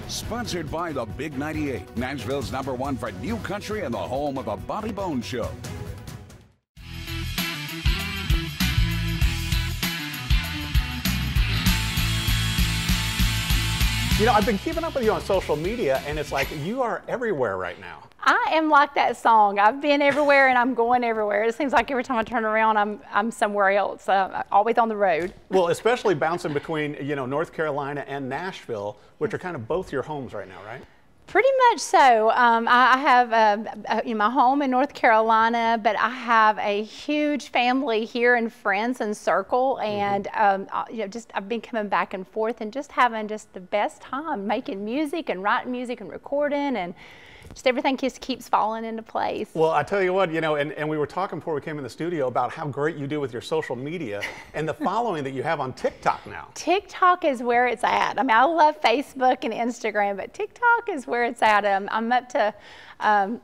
Sponsored by the Big 98, Nashville's #1 for new country and the home of the Bobby Bones Show. You know, I've been keeping up with you on social media, and it's like you are everywhere right now. I am like that song. I've been everywhere and I'm going everywhere. It seems like every time I turn around, I'm somewhere else, always on the road. Well, especially bouncing between, you know, North Carolina and Nashville, which are kind of both your homes right now, right? Pretty much so. I have my home in North Carolina, but I have a huge family here and friends and circle, and you know, just I've been coming back and forth and just having just the best time making music and writing music and recording, and just everything just keeps falling into place. Well, I tell you what, you know, and we were talking before we came in the studio about how great you do with your social media and the following that you have on TikTok now. TikTok is where it's at. I mean, I love Facebook and Instagram, but TikTok is where it's at. I'm up to,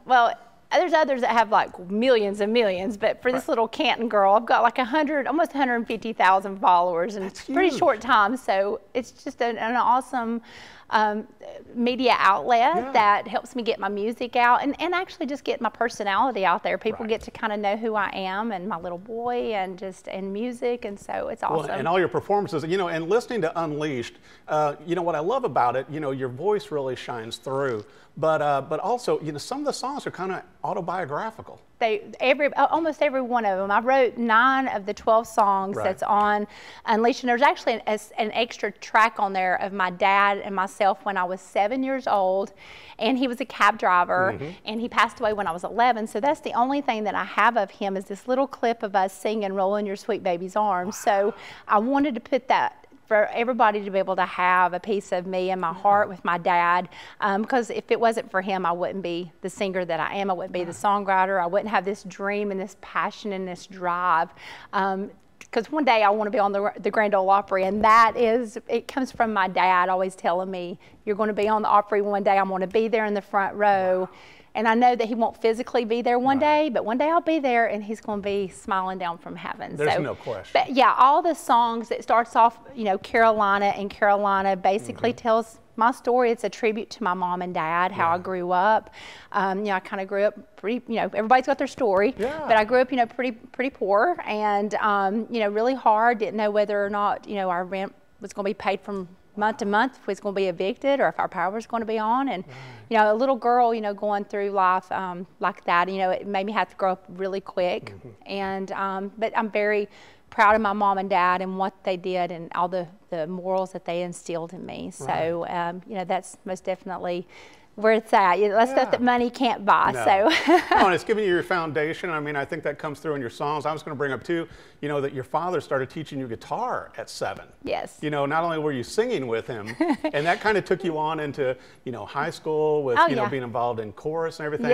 well, there's others that have like millions and millions, but for this little Canton girl, I've got like almost 150,000 followers in a pretty short time. So it's just an awesome media outlet that helps me get my music out and actually just get my personality out there. People get to kind of know who I am and my little boy and music, and so it's awesome. Well, and all your performances, you know, and listening to Unleashed, you know, what I love about it, you know, your voice really shines through, but also, you know, some of the songs are kind of autobiographical. Almost every one of them. I wrote 9 of the 12 songs that's on Unleashed. And there's actually an extra track on there of my dad and myself when I was 7 years old, and he was a cab driver, and he passed away when I was 11. So that's the only thing that I have of him is this little clip of us singing "Roll in Your Sweet Baby's Arms." So I wanted to put that for everybody to be able to have a piece of me and my heart with my dad, because if it wasn't for him, I wouldn't be the singer that I am. I wouldn't be the songwriter. I wouldn't have this dream and this passion and this drive. Because one day I want to be on the Grand Ole Opry, and it comes from my dad always telling me, you're going to be on the Opry one day. I'm going to be there in the front row. And I know that he won't physically be there one day, but one day I'll be there and he's going to be smiling down from heaven. There's no question. But yeah, all the songs, it starts off, you know, Carolina, and Carolina basically tells my story. It's a tribute to my mom and dad, how I grew up. You know, I kind of grew up pretty, you know, everybody's got their story, but I grew up, you know, pretty poor and, you know, really hard. Didn't know whether or not, you know, our rent was going to be paid from month to month, if we was going to be evicted or if our power was going to be on. And, you know, a little girl, you know, going through life like that, you know, it made me have to grow up really quick. And, but I'm very proud of my mom and dad and what they did and all the morals that they instilled in me. So, you know, that's most definitely where it's at. That's stuff that money can't buy. So, no, and it's giving you your foundation. I mean, I think that comes through in your songs. I was going to bring up too, you know, that your father started teaching you guitar at 7. Yes. You know, not only were you singing with him, and that kind of took you on into, you know, high school with, you know, being involved in chorus and everything.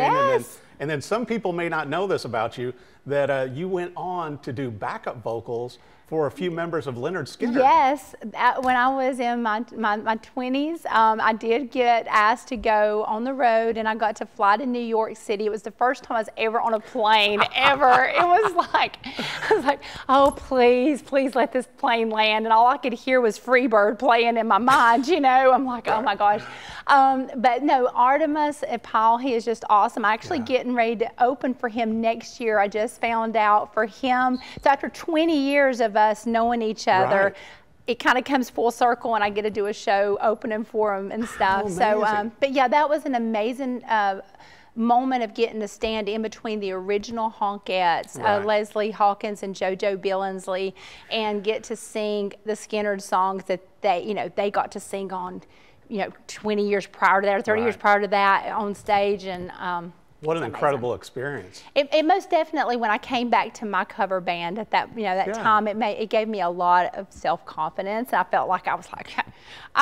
And then some people may not know this about you, that you went on to do backup vocals for a few members of Lynyrd Skynyrd. Yes, when I was in my 20s, I did get asked to go on the road, and I got to fly to New York City. It was the first time I was ever on a plane, ever. It was like, I was like, oh, please, please let this plane land. And all I could hear was Freebird playing in my mind, you know. I'm like, oh my gosh. But no, Artemis Paul, he is just awesome. I'm actually getting ready to open for him next year. I just found out for him. So after 20 years of us knowing each other, it kind of comes full circle, and I get to do a show opening for him and stuff. So, but yeah, that was an amazing moment of getting to stand in between the original Honkettes, Leslie Hawkins and JoJo Billingsley, and get to sing the Skynyrd songs that they, you know, they got to sing on, you know, 20 years prior to that, or 30 years prior to that on stage. And what an incredible experience. It most definitely, when I came back to my cover band at that, you know, that time, it gave me a lot of self-confidence. I felt like I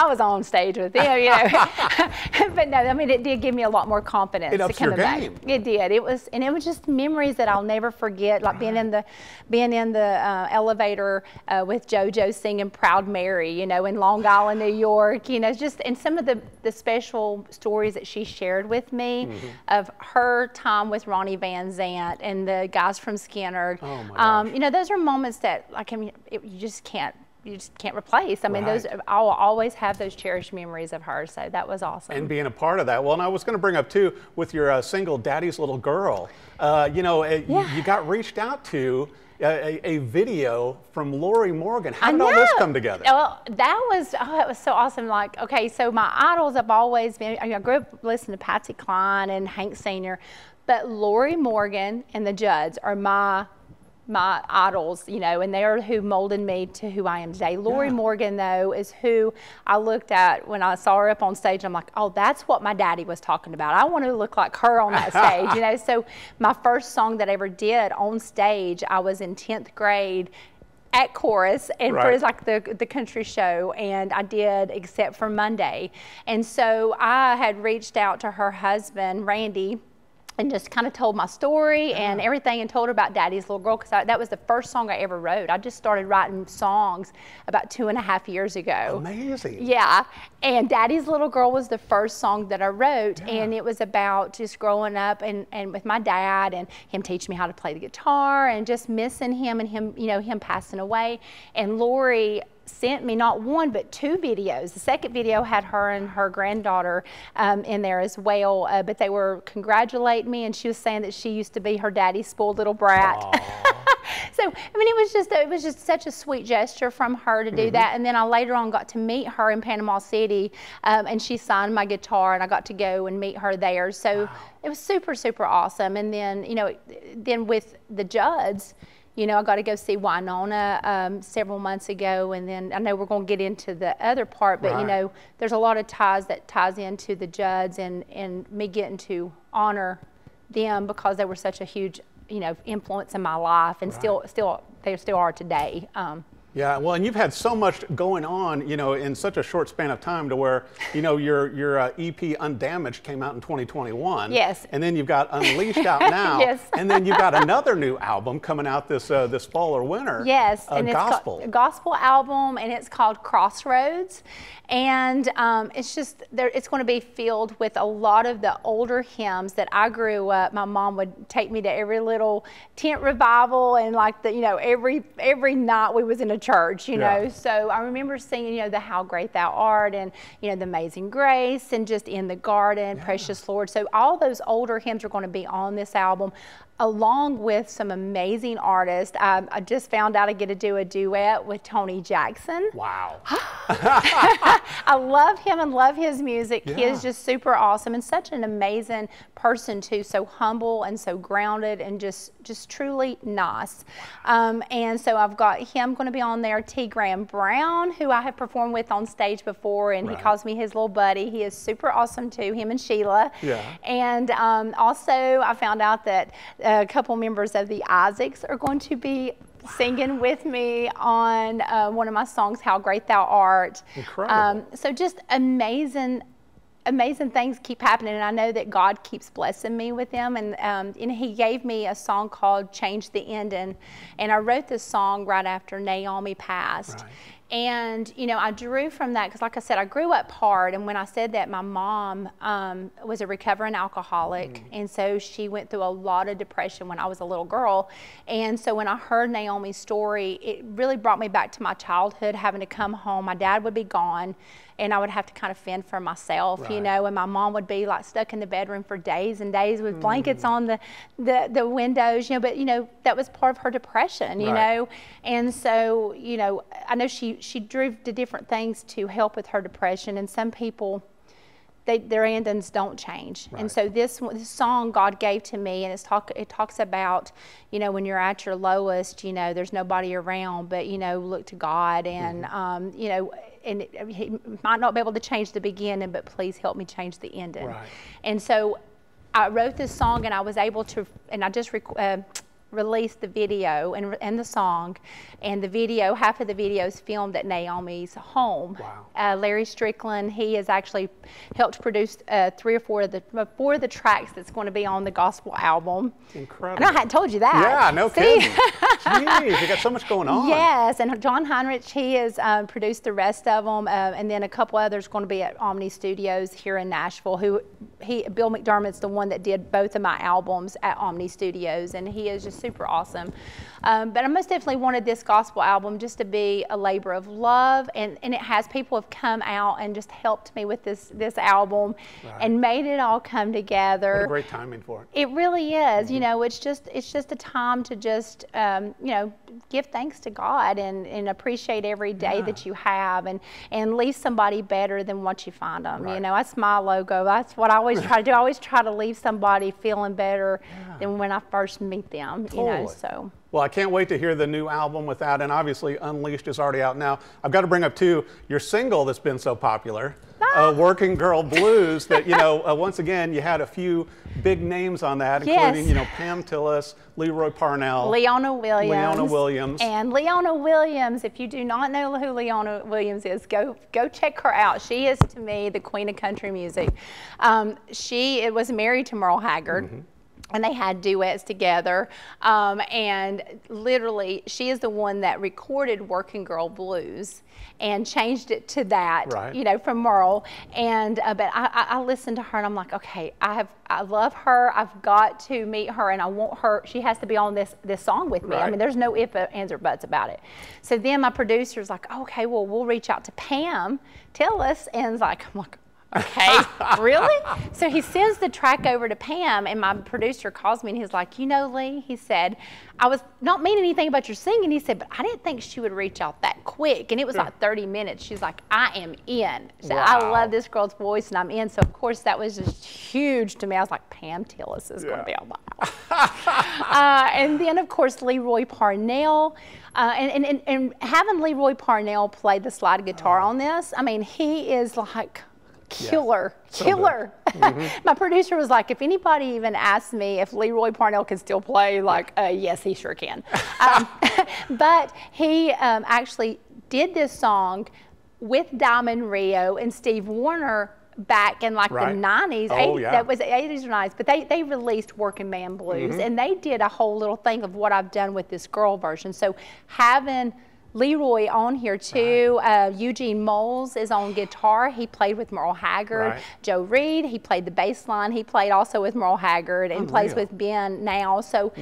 was on stage with them, you know. But no, I mean, it did give me a lot more confidence. It ups your game. Back. It did. It was just memories that I'll never forget, like being in the elevator with JoJo singing "Proud Mary," you know, in Long Island, New York. You know, just and some of the special stories that she shared with me of her time with Ronnie Van Zant and the guys from Skynyrd. Oh my gosh. You know, those are moments that, like, I mean, you just can't you just can't replace. I mean, those, I'll always have those cherished memories of her. So that was awesome. And being a part of that. Well, and I was going to bring up too, with your single "Daddy's Little Girl," you know, you got reached out to. A video from Lorri Morgan. How did all this come together? Well, that was, it was so awesome. Like, okay, so my idols have always been, I grew up listening to Patsy Cline and Hank Sr., but Lorri Morgan and the Judds are my idols, you know, and they are who molded me to who I am today. Lorri Morgan, though, is who I looked at when I saw her up on stage. I'm like, oh, that's what my daddy was talking about. I want to look like her on that stage, you know. So my first song that I ever did on stage, I was in 10th grade at chorus and for like the country show, and I did Except for Monday. And so I had reached out to her husband, Randy, and just kind of told my story and everything, and told her about Daddy's Little Girl, because that was the first song I ever wrote. I just started writing songs about 2.5 years ago. Amazing. Yeah, and Daddy's Little Girl was the first song that I wrote, and it was about just growing up and with my dad, and him teaching me how to play the guitar, and just missing him, and him, you know, him passing away. And Lorri sent me not one but 2 videos. The second video had her and her granddaughter in there as well, but they were congratulating me, and she was saying that she used to be her daddy's spoiled little brat. So, I mean, it was just such a sweet gesture from her to do that. And then I later on got to meet her in Panama City, and she signed my guitar, and I got to go and meet her there. So it was super, super awesome. And then, you know, then with the Judds, you know, I got to go see Winona several months ago, and then I know we're going to get into the other part, but you know, there's a lot of ties that ties into the Judds and me getting to honor them, because they were such a huge, you know, influence in my life, and they still are today. Yeah, well, and you've had so much going on, you know, in such a short span of time, to where, you know, your EP Undamaged came out in 2021. Yes. And then you've got Unleashed out now. Yes. And then you've got another new album coming out this fall or winter. Yes. And gospel. It's a gospel album, and it's called Crossroads. And it's just, it's going to be filled with a lot of the older hymns that I grew up. My mom would take me to every little tent revival, and like the, you know, every night we was in a church, you know. So I remember singing, you know, the How Great Thou Art, and, you know, the Amazing Grace, and just In the Garden, Precious Lord. So all those older hymns are going to be on this album, along with some amazing artists. I just found out I get to do a duet with Tony Jackson. Wow. I love him and love his music. He is just super awesome, and such an amazing person too. So humble and so grounded, and just truly nice. And so I've got him going to be on there. T. Graham Brown, who I have performed with on stage before, and he calls me his little buddy. He is super awesome too, him and Sheila. Yeah. And also I found out that a couple members of the Isaacs are going to be singing with me on one of my songs, How Great Thou Art. Incredible. So just amazing things keep happening, and I know that God keeps blessing me with them. And he gave me a song called Change the Ending, and I wrote this song right after Naomi passed. And, you know, I drew from that because, like I said, I grew up hard. And when I said that, my mom was a recovering alcoholic. And so she went through a lot of depression when I was a little girl. And so when I heard Naomi's story, it really brought me back to my childhood, having to come home. My dad would be gone, and I would have to kind of fend for myself, you know, and my mom would be like stuck in the bedroom for days and days with blankets on the windows, you know, but, you know, that was part of her depression, you know. And so, you know, I know she drew to different things to help with her depression, and some people, their endings don't change. And so this song God gave to me, and it talks about, you know, when you're at your lowest, you know, there's nobody around, but, you know, look to God, and, you know, and he might not be able to change the beginning, but please help me change the ending. And so I wrote this song, and I was able to, and I just released the video and the song, and the video, half of the video is filmed at Naomi's home. Larry Strickland, he has actually helped produce 3 or 4 of the tracks that's going to be on the gospel album. Incredible. And I hadn't told you that. Yeah, no kidding. Jeez, you got so much going on. Yes, and John Heinrich, he has produced the rest of them, and then a couple others going to be at Omni Studios here in Nashville, who Bill McDermott's the one that did both of my albums at Omni Studios, and he is just super awesome. But I most definitely wanted this gospel album just to be a labor of love, and it has people have come out and just helped me with this album and made it all come together. What a great timing for it. It really is. You know, it's just a time to just you know, give thanks to God and appreciate every day that you have, and leave somebody better than what you find them. You know, that's my logo. That's what I always try to do. I always try to leave somebody feeling better than when I first meet them. You know, so. Well, I can't wait to hear the new album with that, and obviously Unleashed is already out now. I've got to bring up too your single that's been so popular, Working Girl Blues, that, you know, once again, you had a few big names on that, including, you know, Pam Tillis, Leroy Parnell, Leona Williams. And Leona Williams, if you do not know who Leona Williams is, go check her out. She is, to me, the queen of country music. She was married to Merle Haggard. And they had duets together, and literally she is the one that recorded Working Girl Blues and changed it to that, you know, from Merle. And but I listened to her and I'm like, okay, I love her. I've got to meet her, and I want her. She has to be on this song with me. I mean, there's no ifs, ands, or buts about it. So then my producer's like, okay, well, we'll reach out to Pam Tillis, and I'm like, okay, really? So he sends the track over to Pam, and my producer calls me and he's like, you know, Lee, he said, I was not meaning anything about your singing. He said, but I didn't think she would reach out that quick. And it was like 30 minutes. She's like, I am in. So I love this girl's voice, and I'm in. So of course that was just huge to me. I was like, Pam Tillis is going to be on my album. And then of course Leroy Parnell. And having Leroy Parnell play the slide guitar on this, I mean, he is like killer. My producer was like, if anybody even asks me if Leroy Parnell can still play, like, yes, he sure can. But he actually did this song with Diamond Rio and Steve Wariner back in like the 90s, that was the 80s or 90s, but they released Working Man Blues, and they did a whole little thing of what I've done with this girl version. So having Leroy on here too. Eugene Moles is on guitar. He played with Merle Haggard. Joe Reed, he played the bass line. He played also with Merle Haggard and plays with Ben now. So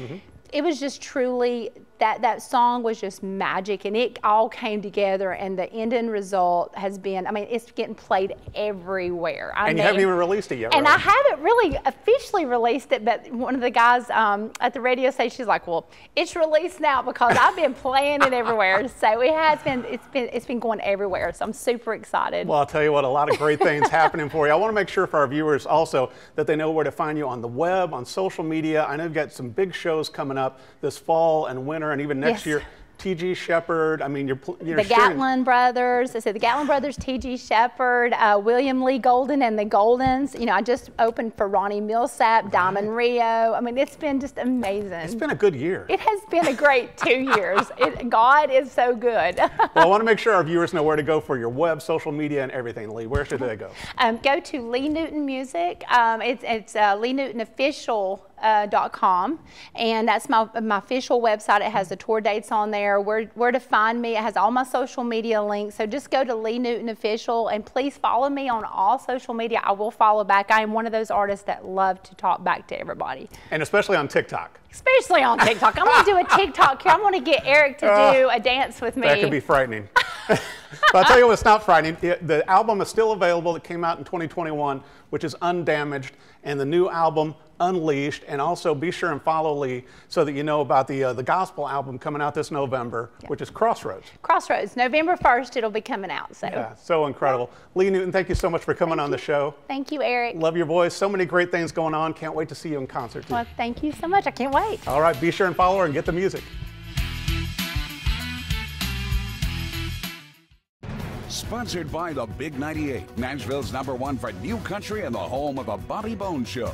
it was just truly, that song was just magic, and it all came together, and the ending result has been, I mean, it's getting played everywhere. And you haven't even released it yet, and I haven't really officially released it, but one of the guys at the radio station, she's like, well, it's released now because I've been playing it everywhere. So it has been, it's been going everywhere. So I'm super excited. Well, I'll tell you what, a lot of great things happening for you. I want to make sure for our viewers also that they know where to find you on the web, on social media. I know you've got some big shows coming up this fall and winter, and even next year. T.G. Sheppard, I mean, you're the Gatlin brothers. I said the Gatlin brothers, T.G. Sheppard, William Lee Golden and the Goldens. You know, I just opened for Ronnie Milsap, Diamond Rio. I mean, it's been just amazing. It's been a good year. It has been a great 2 years. God is so good. Well, I want to make sure our viewers know where to go for your web, social media, and everything. Lee, where should they go? Go to Lee Newton Music. It's Lee Newton Official.com, and that's my official website. It has the tour dates on there, where to find me. It has all my social media links. So just go to Lee Newton Official, and please follow me on all social media. I will follow back. I am one of those artists that love to talk back to everybody. And especially on TikTok. Especially on TikTok. I'm going to do a TikTok here. I'm going to get Eric to do a dance with me. That could be frightening. But I'll tell you what, it's not frightening. The album is still available. It came out in 2021, which is Undamaged, and the new album, Unleashed. And also be sure and follow Lee so that you know about the gospel album coming out this November, which is Crossroads. Crossroads, November 1st, it'll be coming out. So. Yeah, so incredible. Lee Newton, thank you so much for coming on the show. Thank you, Eric. Love your voice. So many great things going on. Can't wait to see you in concert. Well, thank you so much. I can't wait. All right, be sure and follow her and get the music. Sponsored by the Big 98, Nashville's #1 for new country and the home of the Bobby Bones Show.